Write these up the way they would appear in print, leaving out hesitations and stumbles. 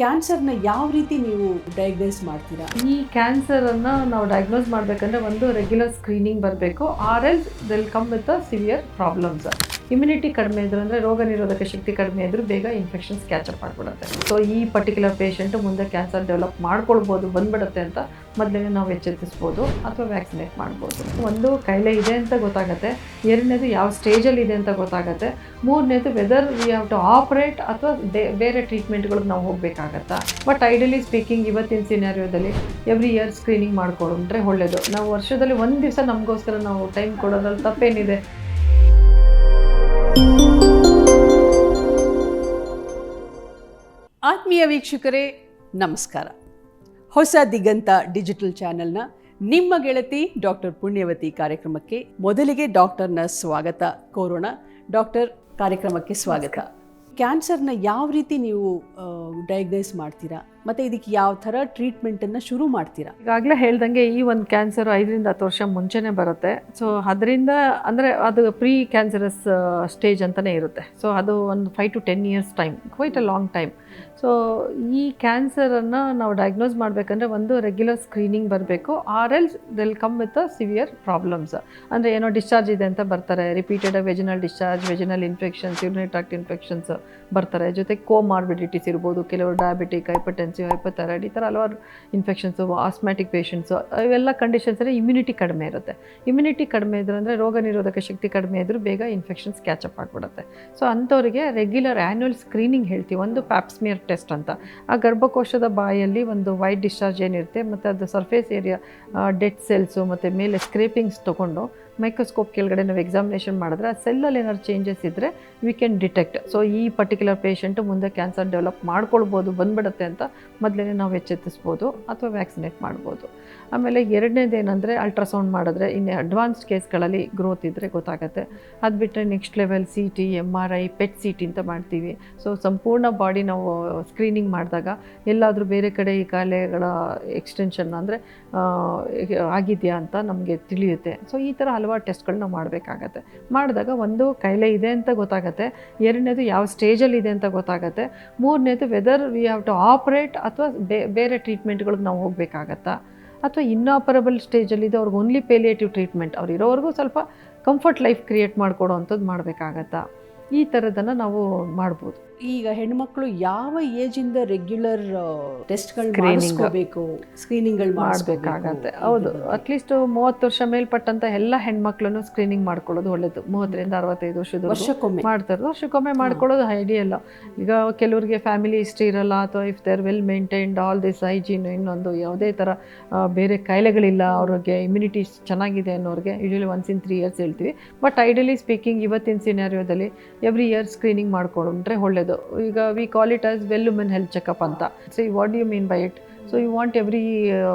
ಕ್ಯಾನ್ಸರ್ನ ಯಾವ ರೀತಿ ನೀವು ಡಯಾಗ್ನೈಸ್ ಮಾಡ್ತೀರಾ? ಈ ಕ್ಯಾನ್ಸರನ್ನು ನಾವು ಡಯಾಗ್ನೋಸ್ ಮಾಡಬೇಕಂದ್ರೆ ಒಂದು ರೆಗ್ಯುಲರ್ ಸ್ಕ್ರೀನಿಂಗ್ ಬರಬೇಕು, or else they'll come with severe problems. Immunity ಕಡಿಮೆ ಇದ್ರು ಅಂದರೆ ರೋಗ ನಿರೋಧಕ ಶಕ್ತಿ ಕಡಿಮೆ ಇದ್ರೂ ಬೇಗ ಇನ್ಫೆಕ್ಷನ್ಸ್ ಕ್ಯಾಚಪ್ ಮಾಡಿಬಿಡುತ್ತೆ. ಸೊ ಈ ಪರ್ಟಿಕ್ಯುಲರ್ ಪೇಷಂಟು ಮುಂದೆ ಕ್ಯಾನ್ಸರ್ ಡೆವಲಪ್ ಮಾಡ್ಕೊಳ್ಬೋದು, ಬಂದ್ಬಿಡುತ್ತೆ ಅಂತ ಮೊದಲೇ ನಾವು ಎಚ್ಚರಿಸ್ಬೋದು ಅಥವಾ ವ್ಯಾಕ್ಸಿನೇಟ್ ಮಾಡ್ಬೋದು. ಒಂದು ಕಾಯಿಲೆ ಇದೆ ಅಂತ ಗೊತ್ತಾಗುತ್ತೆ, ಎರಡನೇದು ಯಾವ ಸ್ಟೇಜಲ್ಲಿ ಇದೆ ಅಂತ ಗೊತ್ತಾಗುತ್ತೆ, ಮೂರನೇದು whether we have to operate ಅಥವಾ ಬೇರೆ ಟ್ರೀಟ್ಮೆಂಟ್ಗಳಿಗೆ ನಾವು ಹೋಗಬೇಕಾಗತ್ತಾ. ಬಟ್ ಐಡಿಯಲಿ ಸ್ಪೀಕಿಂಗ್ ಇವತ್ತಿನ ಸಿನಾರಿಯೋದಲ್ಲಿ ಎವ್ರಿ ಇಯರ್ ಸ್ಕ್ರೀನಿಂಗ್ ಮಾಡ್ಕೊಂಡ್ರೆ ಒಳ್ಳೆಯದು. ನಾವು ವರ್ಷದಲ್ಲಿ ಒಂದು ದಿವಸ ನಮಗೋಸ್ಕರ ನಾವು ಟೈಮ್ ಕೊಡೋದ್ರಲ್ಲಿ ತಪ್ಪೇನಿದೆ. ಆತ್ಮೀಯ ವೀಕ್ಷಕರೇ ನಮಸ್ಕಾರ. ಹೊಸ ದಿಗಂತ ಡಿಜಿಟಲ್ ಚಾನೆಲ್ನ ನಿಮ್ಮ ಗೆಳತಿ ಡಾಕ್ಟರ್ ಪುಣ್ಯವತಿ ಕಾರ್ಯಕ್ರಮಕ್ಕೆ ಮೊದಲಿಗೆ ಡಾಕ್ಟರ್ನ ಸ್ವಾಗತ ಕೋರೋಣ. ಡಾಕ್ಟರ್, ಕಾರ್ಯಕ್ರಮಕ್ಕೆ ಸ್ವಾಗತ. ಕ್ಯಾನ್ಸರ್ನ ಯಾವ ರೀತಿ ನೀವು ಡಯಾಗ್ನೈಸ್ ಮಾಡ್ತೀರಾ ಮತ್ತು ಇದಕ್ಕೆ ಯಾವ ಥರ ಟ್ರೀಟ್ಮೆಂಟನ್ನು ಶುರು ಮಾಡ್ತೀರಾ? ಈಗಾಗಲೇ ಹೇಳ್ದಂಗೆ ಈ ಒಂದು ಕ್ಯಾನ್ಸರ್ 5 ರಿಂದ 10 ವರ್ಷ ಮುಂಚೆನೇ ಬರುತ್ತೆ. ಸೊ ಅದರಿಂದ ಅಂದರೆ ಅದು ಪ್ರೀ ಕ್ಯಾನ್ಸರಸ್ ಸ್ಟೇಜ್ ಅಂತಲೇ ಇರುತ್ತೆ. ಸೊ ಅದು ಒಂದು 5 to 10 years time, quite a long time. So ಈ ಕ್ಯಾನ್ಸರನ್ನು ನಾವು ಡಯಾಗ್ನೋಸ್ ಮಾಡಬೇಕಂದ್ರೆ ಒಂದು ರೆಗ್ಯುಲರ್ ಸ್ಕ್ರೀನಿಂಗ್ ಬರಬೇಕು, or else they'll come with severe problems. ಅಂದರೆ ಏನೋ ಡಿಸ್ಚಾರ್ಜ್ ಇದೆ ಅಂತ ಬರ್ತಾರೆ, repeated vaginal discharge, vaginal infections, urinary tract infections ಬರ್ತಾರೆ. ಜೊತೆಗೆ ಕೋಮಾರ್ಬಿಡಿಟೀಸ್ ಇರ್ಬೋದು, ಕೆಲವರು ಡಯಾಬಿಟಿಕ್, ಹೈಪರ್ಟೆನ್ಸಿವ್, ಹೈಪೋಥೈರಾಯ್ಡ್, ಈ ಥರ ಹಲವಾರು ಇನ್ಫೆಕ್ಷನ್ಸು, ಆಸ್ಮ್ಯಾಟಿಕ್ ಪೇಷಂಟ್ಸು, ಇವೆಲ್ಲ ಕಂಡೀಷನ್ಸಲ್ಲಿ ಇಮ್ಯುನಿಟಿ ಕಡಿಮೆ ಇರುತ್ತೆ. ಇಮ್ಯುನಿಟಿ ಕಡಿಮೆ ಇದ್ರು ಅಂದರೆ ರೋಗ ನಿರೋಧಕ ಶಕ್ತಿ ಕಡಿಮೆ ಇದ್ರೂ ಬೇಗ ಇನ್ಫೆಕ್ಷನ್ಸ್ ಕ್ಯಾಚಪ್ ಆಗಿಬಿಡುತ್ತೆ. ಸೊ ಅಂಥವರಿಗೆ ರೆಗ್ಯುಲರ್ ಆ್ಯನ್ಯುವಲ್ ಸ್ಕ್ರೀನಿಂಗ್ ಹೇಳ್ತೀವಿ. ಒಂದು ಪ್ಯಾಪ್ಸ್ಮಿಯರ್ ಟೆಸ್ಟ್ ಅಂತ, ಆ ಗರ್ಭಕೋಶದ ಬಾಯಲ್ಲಿ ಒಂದು ವೈಟ್ ಡಿಸ್ಚಾರ್ಜ್ ಏನಿರುತ್ತೆ ಮತ್ತು ಅದು ಸರ್ಫೇಸ್ ಏರಿಯಾ ಡೆಡ್ ಸೆಲ್ಸು ಮತ್ತು ಮೇಲೆ ಸ್ಕ್ರೇಪಿಂಗ್ಸ್ ತೊಗೊಂಡು ಮೈಕ್ರೋಸ್ಕೋಪ್ ಕೆಳಗಡೆ ನಾವು ಎಕ್ಸಾಮಿನೇಷನ್ ಮಾಡಿದ್ರೆ ಆ ಸೆಲ್ಲಲ್ಲಿ ಏನಾದ್ರು ಚೇಂಜಸ್ ಇದ್ದರೆ ವಿ ಕ್ಯಾನ್ ಡಿಟೆಕ್ಟ್. ಸೊ ಈ ಪರ್ಟಿಕ್ಯುಲರ್ ಪೇಷಂಟು ಮುಂದೆ ಕ್ಯಾನ್ಸರ್ ಡೆವಲಪ್ ಮಾಡ್ಕೊಳ್ಬೋದು, ಬಂದ್ಬಿಡುತ್ತೆ ಅಂತ ಮೊದಲೇ ನಾವು ಎಚ್ಚರಿಸ್ಬೋದು ಅಥವಾ ವ್ಯಾಕ್ಸಿನೇಟ್ ಮಾಡ್ಬೋದು. ಆಮೇಲೆ ಎರಡನೇದು ಏನಂದರೆ ಅಲ್ಟ್ರಾಸೌಂಡ್ ಮಾಡಿದ್ರೆ ಇನ್ನು ಅಡ್ವಾನ್ಸ್ಡ್ ಕೇಸ್ಗಳಲ್ಲಿ ಗ್ರೋತ್ ಇದ್ದರೆ ಗೊತ್ತಾಗುತ್ತೆ. ಅದು ಬಿಟ್ಟರೆ next level CT, MRI, PET CT ಅಂತ ಮಾಡ್ತೀವಿ. ಸೊ ಸಂಪೂರ್ಣ ಬಾಡಿ ನಾವು ಸ್ಕ್ರೀನಿಂಗ್ ಮಾಡಿದಾಗ ಎಲ್ಲಾದರೂ ಬೇರೆ ಕಡೆ ಈ ಕಾಯಿಲೆಗಳ ಎಕ್ಸ್ಟೆನ್ಷನ್ ಅಂದರೆ ಆಗಿದೆಯಾ ಅಂತ ನಮಗೆ ತಿಳಿಯುತ್ತೆ. ಸೊ ಈ ಥರ ಹಲವಾರು ಟೆಸ್ಟ್ಗಳನ್ನ ಮಾಡಬೇಕಾಗತ್ತೆ. ಮಾಡಿದಾಗ ಒಂದು ಕಾಯಿಲೆ ಇದೆ ಅಂತ ಗೊತ್ತಾಗುತ್ತೆ, ಎರಡನೇದು ಯಾವ ಸ್ಟೇಜಲ್ಲಿ ಇದೆ ಅಂತ ಗೊತ್ತಾಗುತ್ತೆ, ಮೂರನೇದು whether we have to operate ಅಥವಾ ಬೇರೆ ಟ್ರೀಟ್ಮೆಂಟ್ಗಳಿಗೆ ನಾವು ಹೋಗಬೇಕಾಗತ್ತಾ, ಅಥವಾ ಇನ್ನಾಪರಬಲ್ ಸ್ಟೇಜಲ್ಲಿದೆ ಅವ್ರಿಗೆ ಓನ್ಲಿ ಪೇಲಿಯೇಟಿವ್ ಟ್ರೀಟ್ಮೆಂಟ್, ಅವ್ರು ಇರೋವರೆಗೂ ಸ್ವಲ್ಪ ಕಂಫರ್ಟ್ ಲೈಫ್ ಕ್ರಿಯೇಟ್ ಮಾಡಿಕೊಡೋ ಅಂಥದ್ದು ಮಾಡಬೇಕಾಗತ್ತಾ. ಈ ಥರದನ್ನು ನಾವು ಮಾಡ್ಬೋದು. ಈಗ ಹೆಣ್ಮಕ್ಳು ಯಾವ ಏಜಿಂದ ರೆಗ್ಯುಲರ್ ಟೆಸ್ಟ್ಗಳು ಮಾಡಿಸ್ಕೋಬೇಕು, ಸ್ಕ್ರೀನಿಂಗ್ಗಳು ಮಾಡಬೇಕಾಗತ್ತೆ? ಹೌದು, ಅಟ್ಲೀಸ್ಟ್ 30 ವರ್ಷ ಮೇಲ್ಪಟ್ಟಂಥ ಎಲ್ಲ ಹೆಣ್ಮಕ್ಳನ್ನು ಸ್ಕ್ರೀನಿಂಗ್ ಮಾಡ್ಕೊಳ್ಳೋದು ಒಳ್ಳೆಯದು. 30 ರಿಂದ 65 ವರ್ಷದ ವರ್ಷಕ್ಕೊಮ್ಮೆ ಮಾಡ್ತಾರೆ. ವರ್ಷಕ್ಕೊಮ್ಮೆ ಮಾಡ್ಕೊಳ್ಳೋದು ಐಡಿಯಲ್ಲ. ಈಗ ಕೆಲವರಿಗೆ ಫ್ಯಾಮಿಲಿ ಹಿಸ್ಟ್ರಿ ಇರಲ್ಲ, ಅಥವಾ if there well maintained all this hygiene, ಇನ್ನೊಂದು ಯಾವುದೇ ಥರ ಬೇರೆ ಕಾಯಿಲೆಗಳಿಲ್ಲ, ಅವ್ರಿಗೆ ಇಮ್ಯುನಿಟಿ ಚೆನ್ನಾಗಿದೆ ಅನ್ನೋರಿಗೆ ಯೂಶಲಿ ಒನ್ಸ್ ಇನ್ 3 years ಹೇಳ್ತೀವಿ. ಬಟ್ ಐಡಿಯಲಿ ಸ್ಪೀಕಿಂಗ್ ಇವತ್ತಿನ ಸಿನಾರಿಯೋದಲ್ಲಿ ಎವ್ರಿ ಇಯರ್ ಸ್ಕ್ರೀನಿಂಗ್ ಮಾಡ್ಕೊಂಡ್ರೆ ಒಳ್ಳೆಯದು. ಈಗ we call it as well women health checkup ಅಂತ. So what do you mean by it? So you want every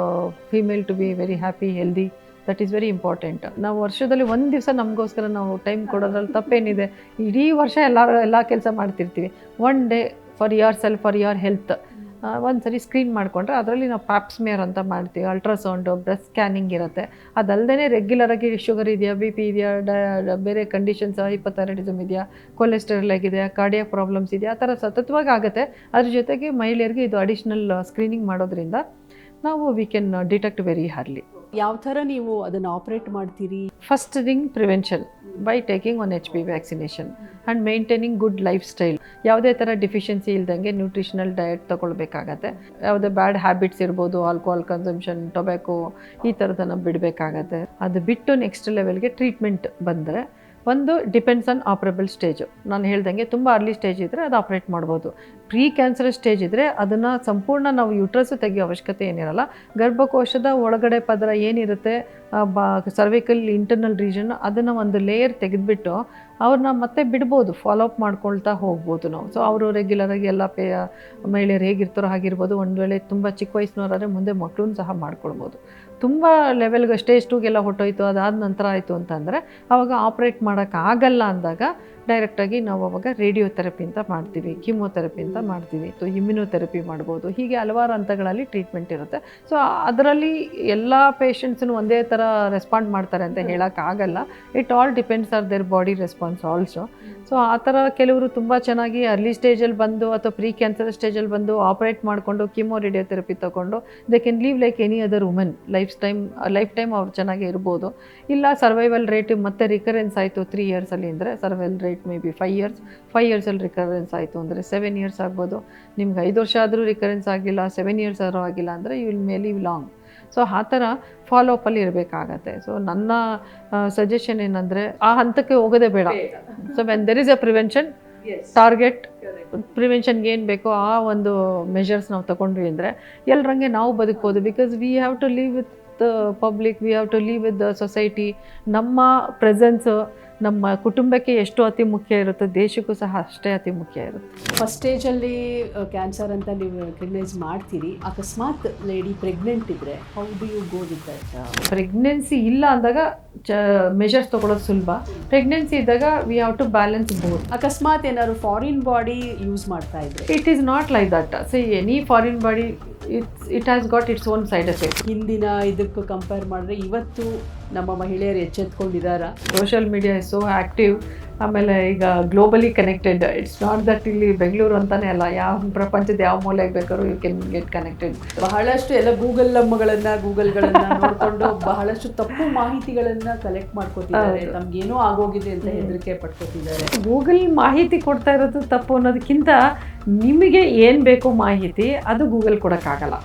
female to be very happy, healthy. That is very important. ನಾವು ವರ್ಷದಲ್ಲಿ ಒಂದು ದಿವಸ ನಮಗೋಸ್ಕರ ನಾವು ಟೈಮ್ ಕೊಡೋದ್ರಲ್ಲಿ ತಪ್ಪೇನಿದೆ? ಇಡೀ ವರ್ಷ ಎಲ್ಲ ಕೆಲಸ ಮಾಡ್ತಿರ್ತೀವಿ. One day for your self, for your health ಒಂದು ಸರಿ ಸ್ಕ್ರೀನ್ ಮಾಡಿಕೊಂಡ್ರೆ ಅದರಲ್ಲಿ ನಾವು ಪ್ಯಾಪ್ಸ್ಮಿಯರ್ ಅಂತ ಮಾಡ್ತೀವಿ, ಅಲ್ಟ್ರಾಸೌಂಡು, ಬ್ರೆಸ್ಟ್ ಸ್ಕ್ಯಾನಿಂಗ್ ಇರುತ್ತೆ. ಅದಲ್ಲದೆ ರೆಗ್ಯುಲರಾಗಿ ಶುಗರ್ ಇದೆಯಾ, BP ಇದೆಯಾ, ಬೇರೆ ಕಂಡೀಷನ್ಸ್, ಹೈಪೋಥೈರಾಯ್ಡಿಸಮ್ ಇದೆಯಾ, ಕೊಲೆಸ್ಟರಾಲ್ ಆಗಿದೆ, ಕಾರ್ಡಿಯಾಕ್ ಪ್ರಾಬ್ಲಮ್ಸ್ ಇದೆಯಾ, ಆ ಥರ ಸತತವಾಗಿ ಆಗುತ್ತೆ. ಅದ್ರ ಜೊತೆಗೆ ಮಹಿಳೆಯರಿಗೆ ಇದು ಅಡಿಷ್ನಲ್ ಸ್ಕ್ರೀನಿಂಗ್ ಮಾಡೋದ್ರಿಂದ ನಾವು we can detect very early. ಯಾವ ಥರ ನೀವು ಅದನ್ನು ಆಪ್ರೇಟ್ ಮಾಡ್ತೀರಿ? First thing prevention by taking 1 HPV vaccination and maintaining good life style. ಯಾವುದೇ ಥರ ಡಿಫಿಷಿಯನ್ಸಿ ಇಲ್ದಂಗೆ ನ್ಯೂಟ್ರಿಷನಲ್ ಡಯಟ್ ತೊಗೊಳ್ಬೇಕಾಗತ್ತೆ. ಯಾವುದೇ ಬ್ಯಾಡ್ ಹ್ಯಾಬಿಟ್ಸ್ ಇರ್ಬೋದು, ಆಲ್ಕೋಹಾಲ್ ಕನ್ಸಂಪ್ಷನ್, ಟೊಬ್ಯಾಕೋ, ಈ ಥರದನ್ನು ಬಿಡಬೇಕಾಗತ್ತೆ. ಅದು ಬಿಟ್ಟು ನೆಕ್ಸ್ಟ್ ಲೆವೆಲ್ಗೆ ಟ್ರೀಟ್ಮೆಂಟ್ ಬಂದರೆ ಒಂದು ಡಿಪೆಂಡ್ಸ್ ಆನ್ ಆಪ್ರೇಬಲ್ ಸ್ಟೇಜು. ನಾನು ಹೇಳ್ದಂಗೆ ತುಂಬ ಅರ್ಲಿ ಸ್ಟೇಜ್ ಇದ್ದರೆ ಅದು ಆಪ್ರೇಟ್ ಮಾಡ್ಬೋದು. ಪ್ರೀ ಕ್ಯಾನ್ಸರಸ್ ಸ್ಟೇಜ್ ಇದ್ದರೆ ಅದನ್ನು ಸಂಪೂರ್ಣ ನಾವು ಯೂಟ್ರಸ್ಸು ತೆಗಿಯೋ ಅವಶ್ಯಕತೆ ಏನಿರಲ್ಲ. ಗರ್ಭಕೋಶದ ಒಳಗಡೆ ಪದರ ಏನಿರುತ್ತೆ, ಸರ್ವಿಕಲ್ ಇಂಟರ್ನಲ್ ರೀಜನ್, ಅದನ್ನು ಒಂದು ಲೇಯರ್ ತೆಗೆದುಬಿಟ್ಟು ಅವ್ರನ್ನ ಮತ್ತೆ ಬಿಡ್ಬೋದು, ಫಾಲೋಅಪ್ ಮಾಡ್ಕೊಳ್ತಾ ಹೋಗ್ಬೋದು ನಾವು. ಸೊ ಅವರು ರೆಗ್ಯುಲರಾಗಿ ಎಲ್ಲ ಮಹಿಳೆಯರು ಹೇಗಿರ್ತಾರೋ ಹಾಗಿರ್ಬೋದು. ಒಂದು ವೇಳೆ ತುಂಬ ಚಿಕ್ಕ ವಯಸ್ಸಿನವರಾದರೆ ಮುಂದೆ ಮಕ್ಕಳೂ ಸಹ ಮಾಡ್ಕೊಳ್ಬೋದು. ತುಂಬ ಲೆವೆಲ್ಗೆ ಸ್ಟೇಜ್ 2ಗೆಲ್ಲ ಹೊಟ್ಟೋಯ್ತು, ಅದಾದ ನಂತರ ಆಯಿತು ಅಂತಂದರೆ ಆವಾಗ ಆಪ್ರೇಟ್ ಮಾಡೋಕ್ಕಾಗಲ್ಲ ಅಂದಾಗ ಡೈರೆಕ್ಟಾಗಿ ನಾವು ಅವಾಗ ರೇಡಿಯೋಥೆರಪಿ ಅಂತ ಮಾಡ್ತೀವಿ, ಕೀಮೋಥೆರಪಿ ಅಂತ ಮಾಡ್ತೀವಿ, ಇಮ್ಯುನೋಥೆರಪಿ ಮಾಡ್ಬೋದು. ಹೀಗೆ ಹಲವಾರು ಹಂತಗಳಲ್ಲಿ ಟ್ರೀಟ್ಮೆಂಟ್ ಇರುತ್ತೆ. ಸೊ ಅದರಲ್ಲಿ ಎಲ್ಲ ಪೇಷಂಟ್ಸನ್ನು ಒಂದೇ ಥರ ರೆಸ್ಪಾಂಡ್ ಮಾಡ್ತಾರೆ ಅಂತ ಹೇಳೋಕ್ಕಾಗಲ್ಲ. It all depends are their body response also. So ಆ ಥರ ಕೆಲವರು ತುಂಬ ಚೆನ್ನಾಗಿ ಅರ್ಲಿ ಸ್ಟೇಜಲ್ಲಿ ಬಂದು ಅಥವಾ ಪ್ರೀ ಕ್ಯಾನ್ಸರ್ ಸ್ಟೇಜಲ್ಲಿ ಬಂದು ಆಪ್ರೇಟ್ ಮಾಡಿಕೊಂಡು ಕೀಮೋ ರೇಡಿಯೋಥೆರಪಿ ತೊಗೊಂಡು they can leave like any other women. Life time ಅವ್ರು ಚೆನ್ನಾಗಿ ಇರ್ಬೋದು. ಇಲ್ಲ ಸರ್ವೈವಲ್ ರೇಟ್ ಮತ್ತೆ ರಿಕರೆನ್ಸ್ ಆಯಿತು 3 ಇಯರ್ಸಲ್ಲಿ ಅಂದರೆ ಸರ್ವೈವಲ್ ರೇಟ್ ಮೇ ಬಿ 5 ಇಯರ್ಸಲ್ಲಿ ರಿಕರೆನ್ಸ್ ಆಯಿತು ಅಂದರೆ 7 ಇಯರ್ಸ್ ಆಗ್ಬೋದು. ನಿಮ್ಗೆ 5 ವರ್ಷ ಆದರೂ ರಿಕರೆನ್ಸ್ ಆಗಿಲ್ಲ, 7 ಇಯರ್ಸ್ ಆದರೂ ಆಗಿಲ್ಲ ಅಂದರೆ you will may live long. So ಆ ಥರ ಫಾಲೋಅಪಲ್ಲಿ ಇರಬೇಕಾಗತ್ತೆ. ಸೊ ನನ್ನ ಸಜೆಷನ್ ಏನಂದರೆ ಆ ಹಂತಕ್ಕೆ ಹೋಗೋದೇ ಬೇಡ. So when there is a prevention target, ಪ್ರಿವೆನ್ಷನ್ಗೆ ಏನು ಬೇಕೋ ಆ ಒಂದು ಮೆಷರ್ಸ್ ನಾವು ತಗೊಂಡ್ವಿ ಅಂದರೆ ಎಲ್ಲರಂಗೆ ನಾವು ಬದುಕ್ಬೋದು. Because we have to live with the public, we have to live with the society. ನಮ್ಮ ಪ್ರೆಸೆನ್ಸ್ ನಮ್ಮ ಕುಟುಂಬಕ್ಕೆ ಎಷ್ಟು ಅತಿ ಮುಖ್ಯ ಇರುತ್ತೆ, ದೇಶಕ್ಕೂ ಸಹ ಅಷ್ಟೇ ಅತಿ ಮುಖ್ಯ ಇರುತ್ತೆ. ಫಸ್ಟ್ ಸ್ಟೇಜಲ್ಲಿ ಕ್ಯಾನ್ಸರ್ ಅಂತ ನೀವು ರೆಕಗ್ನೈಸ್ ಮಾಡ್ತೀರಿ. ಅಕಸ್ಮಾತ್ ಲೇಡಿ ಪ್ರೆಗ್ನೆಂಟ್ ಇದ್ದರೆ how do you go with that? Pregnancy ಇಲ್ಲ ಅಂದಾಗ ಮೆಷರ್ಸ್ ತೊಗೊಳೋದು ಸುಲಭ. ಪ್ರೆಗ್ನೆನ್ಸಿ ಇದ್ದಾಗ we have to balance both. ಅಕಸ್ಮಾತ್ ಏನಾದ್ರು ಫಾರಿನ್ ಬಾಡಿ ಯೂಸ್ ಮಾಡ್ತಾ ಇದ್ರೆ? It is not like that. See any foreign body it has got its own side effect. ಹಿಂದಿನ ಇದಕ್ಕೂ ಕಂಪೇರ್ ಮಾಡಿದ್ರೆ ಇವತ್ತು ನಮ್ಮ ಮಹಿಳೆಯರು ಎಚ್ಚೆತ್ಕೊಂಡಿದ್ದಾರಾ? Social media is so active. ಆಮೇಲೆ ಈಗ globally connected. It's not that ಇಲ್ಲಿ ಬೆಂಗಳೂರು ಅಂತಲೇ ಅಲ್ಲ, ಯಾವ ಪ್ರಪಂಚದ ಯಾವ ಮೂಲೆಗೆ ಬೇಕಾದ್ರೂ ಯು ಕ್ಯಾನ್ ಗೆಟ್ ಕನೆಕ್ಟೆಡ್. ಬಹಳಷ್ಟು ಎಲ್ಲ ಗೂಗಲ್ಗಳನ್ನು ನೋಡಿಕೊಂಡು ಬಹಳಷ್ಟು ತಪ್ಪು ಮಾಹಿತಿಗಳನ್ನು ಕಲೆಕ್ಟ್ ಮಾಡ್ಕೊತಿದ್ದಾರೆ. ತಮ್ಗೇನೋ ಆಗೋಗಿದೆ ಅಂತ ಹೆದರಿಕೆ ಪಡ್ಕೊತಿದ್ದಾರೆ. ಗೂಗಲ್ ಮಾಹಿತಿ ಕೊಡ್ತಾ ಇರೋದು ತಪ್ಪು ಅನ್ನೋದಕ್ಕಿಂತ ನಿಮಗೆ ಏನು ಬೇಕೋ ಮಾಹಿತಿ ಅದು ಗೂಗಲ್ ಕೊಡೋಕ್ಕಾಗಲ್ಲ.